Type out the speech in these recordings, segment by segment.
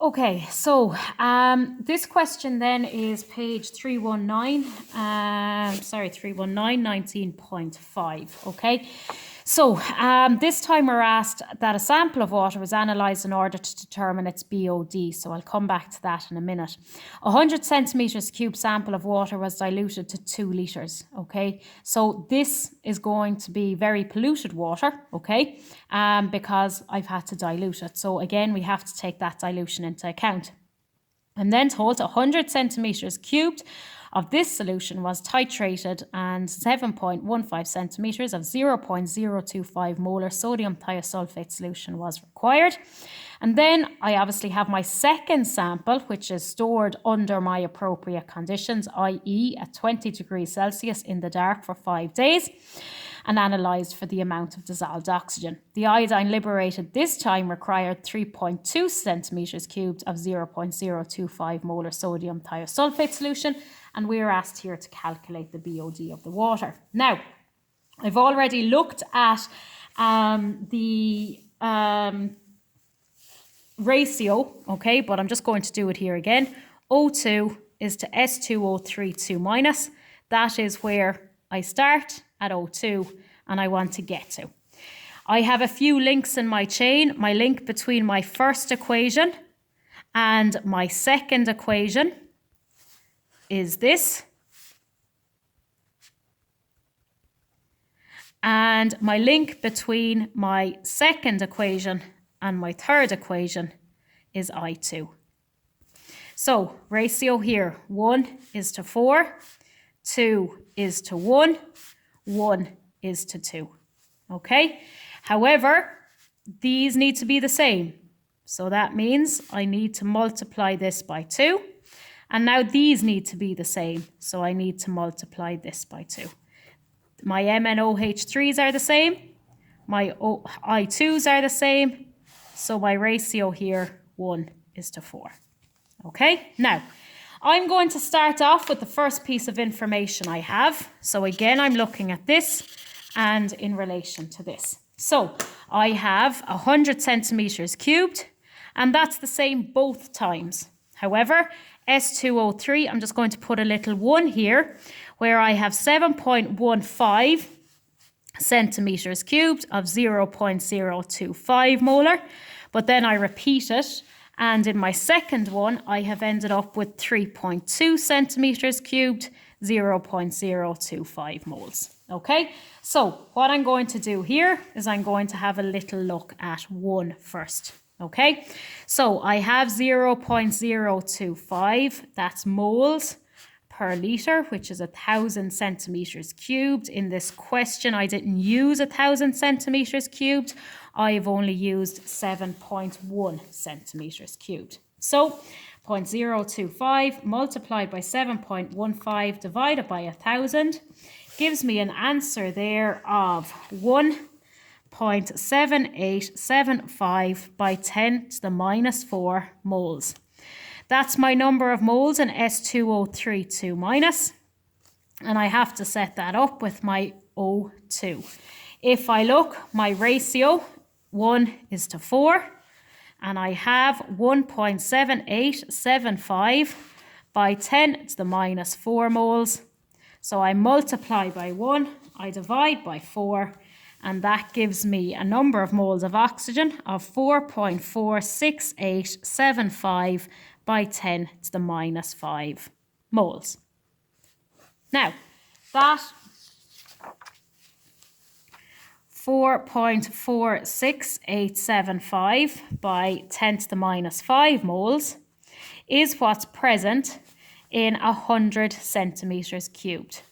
Okay, so this question then is page 319, 319, 19.5, okay? So this time we're asked that a sample of water was analysed in order to determine its BOD, so I'll come back to that in a minute. 100 centimetres cube sample of water was diluted to 2 litres, okay? So this is going to be very polluted water, okay? Because I've had to dilute it. So again, we have to take that dilution into account. And then told 100 centimetres cubed of this solution was titrated and 7.15 centimetres of 0.025 molar sodium thiosulfate solution was required. And then I obviously have my second sample, which is stored under my appropriate conditions, i.e. at 20 degrees Celsius in the dark for 5 days, and analysed for the amount of dissolved oxygen. The iodine liberated this time required 3.2 centimetres cubed of 0.025 molar sodium thiosulfate solution, and we are asked here to calculate the BOD of the water. Now, I've already looked at the ratio, okay, but I'm just going to do it here again. O2 is to S2O3 minus. That is where I start at O2 and I want to get to. I have a few links in my chain. My link between my first equation and my second equation is this. And my link between my second equation and my third equation is I2. So ratio here, 1 is to 4, 2 is to 1, 1 is to 2. Okay? However, these need to be the same. So that means I need to multiply this by 2. And now these need to be the same. So I need to multiply this by 2. My MnOH3s are the same. My I2s are the same. So my ratio here, 1 is to 4. Okay? Now, I'm going to start off with the first piece of information I have. So again, I'm looking at this and in relation to this. So I have 100 centimetres cubed, and that's the same both times. However, S2O3, I'm just going to put a little 1 here, where I have 7.15 centimetres cubed of 0.025 molar, but then I repeat it, and in my second one, I have ended up with 3.2 centimetres cubed, 0.025 moles. Okay, so what I'm going to do here is I'm going to have a little look at 1 first. Okay, so I have 0.025, that's moles per litre, which is 1,000 centimetres cubed. In this question, I didn't use 1,000 centimetres cubed. I've only used 7.1 centimetres cubed. So 0.025 multiplied by 7.15 divided by 1,000 gives me an answer there of 1.7875 by 10 to the minus 4 moles. That's my number of moles in S2O3 minus, and I have to set that up with my O2. If I look, my ratio, 1 is to 4, and I have 1.7875 by 10 to the minus 4 moles. So I multiply by 1, I divide by 4, and that gives me a number of moles of oxygen of 4.46875 by 10 to the minus 5 moles. Now, that 4.46875 by 10 to the minus 5 moles is what's present in 100 centimetres cubed.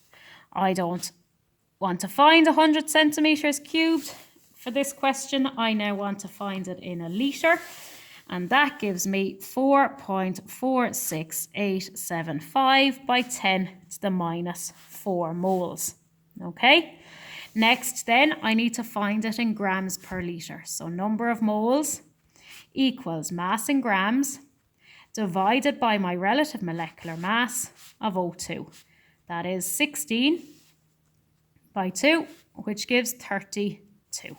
I don't want to find 100 centimetres cubed for this question. I now want to find it in a litre, and that gives me 4.46875 by 10 to the minus 4 moles. Okay? Next then, I need to find it in grams per litre. So number of moles equals mass in grams divided by my relative molecular mass of O2. That is 16 by 2, which gives 32.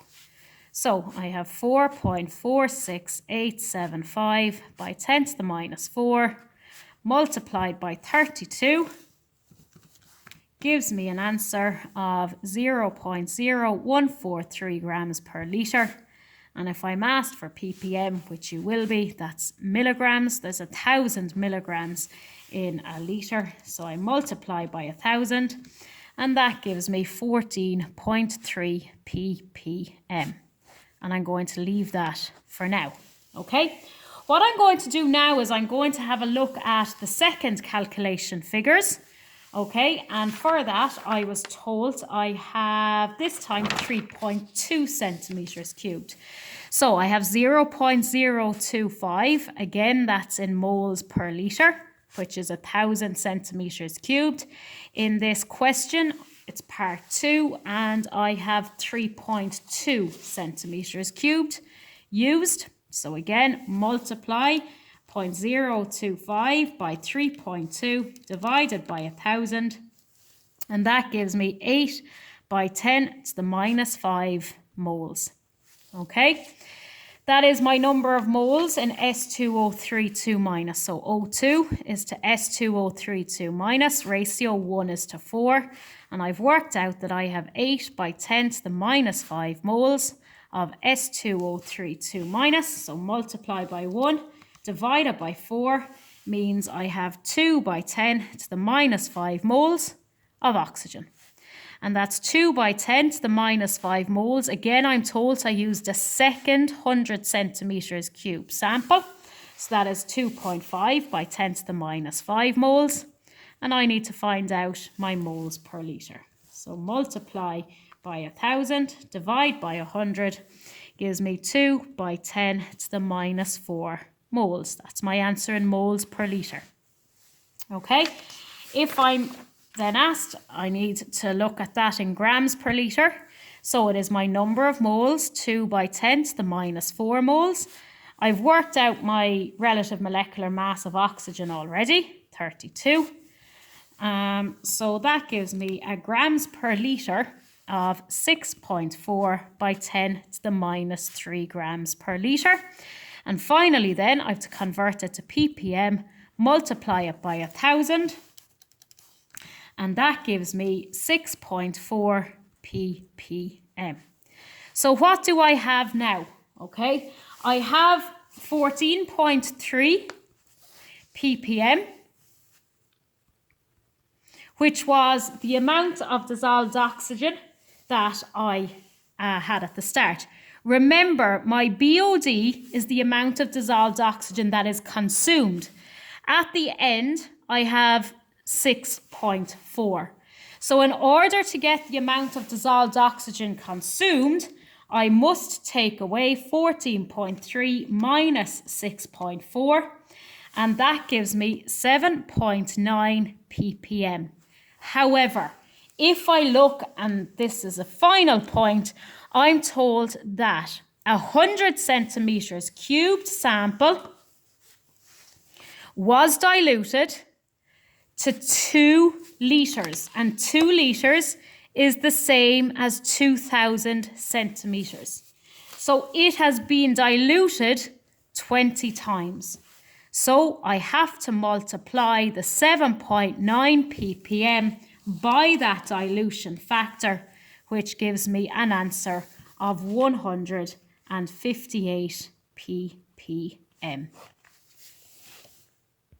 So I have 4.46875 by 10 to the minus 4 multiplied by 32 gives me an answer of 0.0143 grams per litre. And if I'm asked for ppm, which you will be, that's milligrams. There's 1,000 milligrams in a litre. So I multiply by 1,000 and that gives me 14.3 ppm. And I'm going to leave that for now, okay? What I'm going to do now is I'm going to have a look at the second calculation figures, okay? And for that, I was told I have this time 3.2 centimetres cubed. So I have 0.025, again, that's in moles per litre, which is 1,000 centimetres cubed. In this question, it's part 2, and I have 3.2 centimetres cubed used. So again, multiply 0.025 by 3.2 divided by 1,000. And that gives me 8 by 10 to the minus 5 moles. Okay, that is my number of moles in S2032 minus. So O2 is to S2032 minus, ratio 1 is to 4. And I've worked out that I have 8 by 10 to the minus 5 moles of S2032 minus. So multiply by 1 divided by 4 means I have 2 by 10 to the minus 5 moles of oxygen. And that's 2 by 10 to the minus 5 moles. Again, I'm told I used a second 100 centimetres cube sample. So that is 2.5 by 10 to the minus 5 moles. And I need to find out my moles per litre. So multiply by 1,000, divide by 100, gives me 2 by 10 to the minus 4 moles. That's my answer in moles per litre. Okay, if I'm then asked, I need to look at that in grams per litre. So it is my number of moles, 2 by 10 to the minus 4 moles. I've worked out my relative molecular mass of oxygen already, 32. So that gives me a grams per litre of 6.4 by 10 to the minus 3 grams per litre. And finally then, I have to convert it to ppm, multiply it by 1,000. And that gives me 6.4 ppm. So what do I have now? Okay, I have 14.3 ppm, which was the amount of dissolved oxygen that I had at the start. Remember, my BOD is the amount of dissolved oxygen that is consumed. At the end, I have 6.4. So in order to get the amount of dissolved oxygen consumed, I must take away 14.3 minus 6.4, and that gives me 7.9 ppm. However, if I look, and this is a final point, I'm told that a 100 centimetres cubed sample was diluted to 2 litres, and 2 litres is the same as 2,000 centimetres. So it has been diluted 20 times. So I have to multiply the 7.9 ppm by that dilution factor, which gives me an answer of 158 ppm.